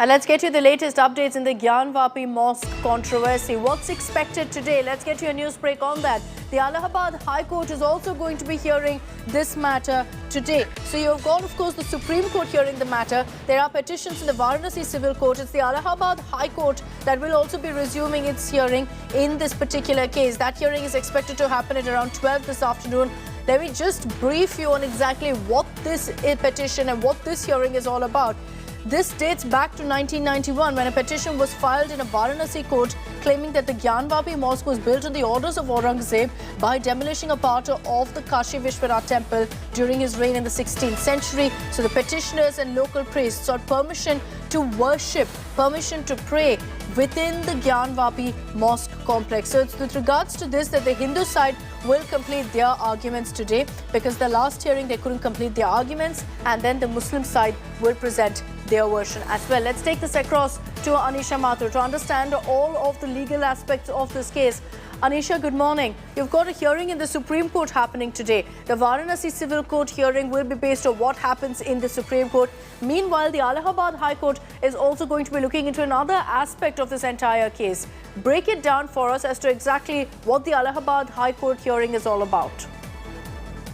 And let's get you the latest updates in the Gyanvapi Mosque controversy. What's expected today? Let's get you a news break on that. The Allahabad High Court is also going to be hearing this matter today. So you've got, of course, the Supreme Court hearing the matter. There are petitions in the Varanasi Civil Court. It's the Allahabad High Court that will also be resuming its hearing in this particular case. That hearing is expected to happen at around 12 this afternoon. Let me just brief you on exactly what this petition and what this hearing is all about. This dates back to 1991 when a petition was filed in a Varanasi court claiming that the Gyanvapi Mosque was built on the orders of Aurangzeb by demolishing a part of the Kashi Vishwanath temple during his reign in the 16th century. So the petitioners and local priests sought permission to worship, permission to pray within the Gyanvapi Mosque complex. So it's with regards to this that the Hindu side will complete their arguments today, because the last hearing they couldn't complete their arguments, and then the Muslim side will present their version as well. Let's take this across to Anisha Mathur to understand all of the legal aspects of this case. Anisha, good morning. You've got a hearing in the Supreme Court happening today. The Varanasi Civil Court hearing will be based on what happens in the Supreme Court. Meanwhile, the Allahabad High Court is also going to be looking into another aspect of this entire case. Break it down for us as to exactly what the Allahabad High Court hearing is all about.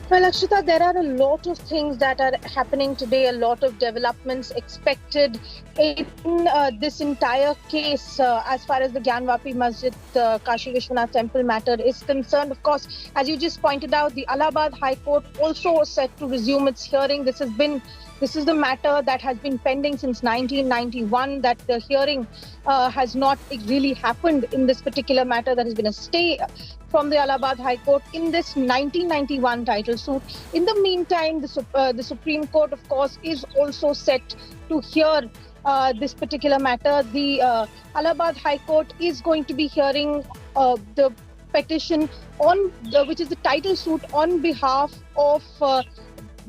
Well, Akshita, there are a lot of things that are happening today, a lot of developments expected in this entire case as far as the Gyanvapi Masjid, Kashi Vishwanath temple matter is concerned. Of course, as you just pointed out, the Allahabad High Court also set to resume its hearing. This is the matter that has been pending since 1991, that the hearing has not really happened in this particular matter. There has been a stay from the Allahabad High Court in this 1991 title suit. In the meantime, the Supreme Court, of course, is also set to hear this particular matter. The Allahabad High Court is going to be hearing the petition which is the title suit on behalf of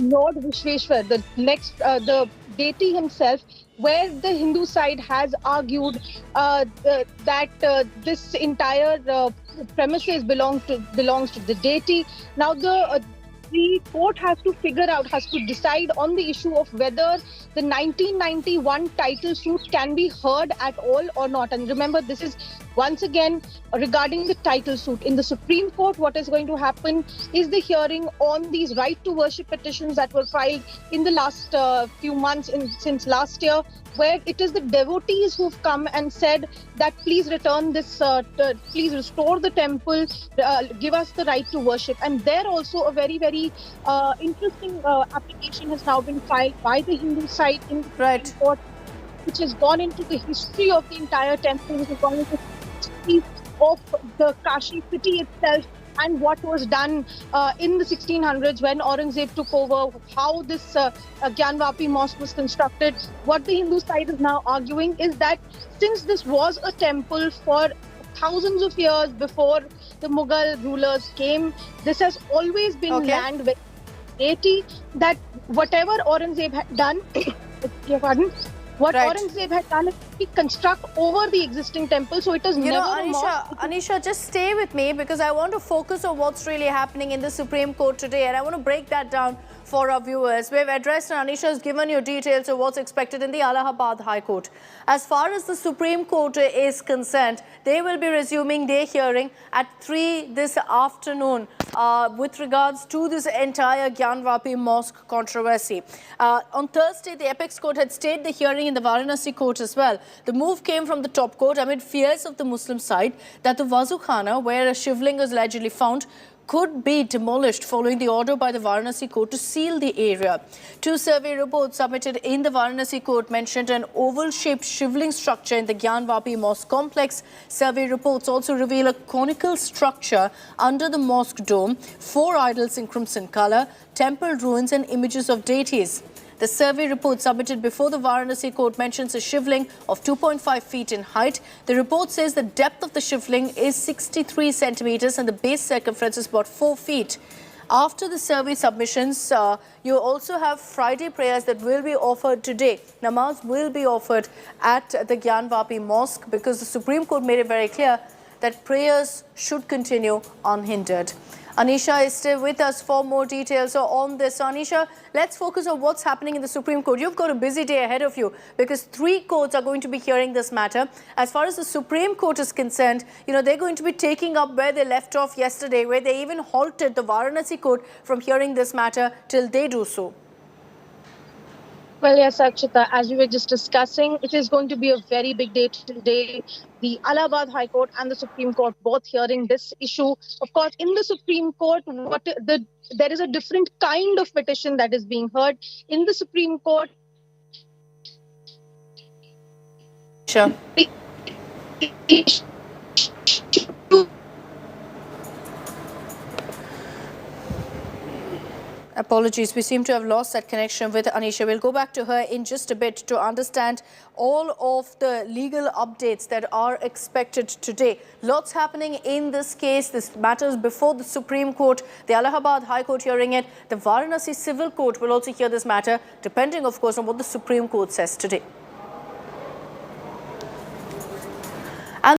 Lord Vishweshwar, the deity himself, where the Hindu side has argued that this entire premises belongs to the deity. Now the court has to decide on the issue of whether the 1991 title suit can be heard at all or not. And remember, this is once again regarding the title suit. In the Supreme Court, what is going to happen is the hearing on these right to worship petitions that were filed in the last few months since last year, where it is the devotees who've come and said that please return this, please restore the temple, give us the right to worship. And there also a very, very interesting application has now been filed by the Hindu side in the Supreme Court, which has gone into the history of the entire temple, which has gone into the history of the Kashi city itself, and what was done in the 1600s when Aurangzeb took over, how this Gyanvapi Mosque was constructed. What the Hindu side is now arguing is that since this was a temple for thousands of years before the Mughal rulers came, this has always been land with deity, that whatever Aurangzeb had done, Aurangzeb had done is to construct over the existing temple, so it is never a mosque. Anisha, just stay with me, because I want to focus on what's really happening in the Supreme Court today, and I want to break that down for our viewers. We've addressed, and Anisha has given you details of what's expected in the Allahabad High Court. As far as the Supreme Court is concerned, they will be resuming their hearing at 3 this afternoon with regards to this entire Gyanvapi Mosque controversy. On Thursday, the Apex Court had stayed the hearing in the Varanasi Court as well. The move came from the top court amid fears of the Muslim side that the Wazukhana, where a shivling was allegedly found, could be demolished following the order by the Varanasi court to seal the area. 2 survey reports submitted in the Varanasi court mentioned an oval-shaped shivling structure in the Gyanvapi Mosque complex. Survey reports also reveal a conical structure under the mosque dome, 4 idols in crimson color, temple ruins and images of deities. The survey report submitted before the Varanasi court mentions a shivling of 2.5 feet in height. The report says the depth of the shivling is 63 centimeters and the base circumference is about 4 feet. After the survey submissions, you also have Friday prayers that will be offered today. Namaz will be offered at the Gyanvapi Mosque, because the Supreme Court made it very clear that prayers should continue unhindered. Anisha is still with us for more details on this. So Anisha, let's focus on what's happening in the Supreme Court. You've got a busy day ahead of you because 3 courts are going to be hearing this matter. As far as the Supreme Court is concerned, they're going to be taking up where they left off yesterday, where they even halted the Varanasi court from hearing this matter till they do so. Well, yes, Akshita, as we were just discussing, it is going to be a very big day today. The Allahabad High Court and the Supreme Court both hearing this issue. Of course, in the Supreme Court, there is a different kind of petition that is being heard. In the Supreme Court, sure. Apologies, we seem to have lost that connection with Anisha. We'll go back to her in just a bit to understand all of the legal updates that are expected today. Lots happening in this case. This matters before the Supreme Court, the Allahabad High Court hearing it. The Varanasi Civil Court will also hear this matter, depending, of course, on what the Supreme Court says today.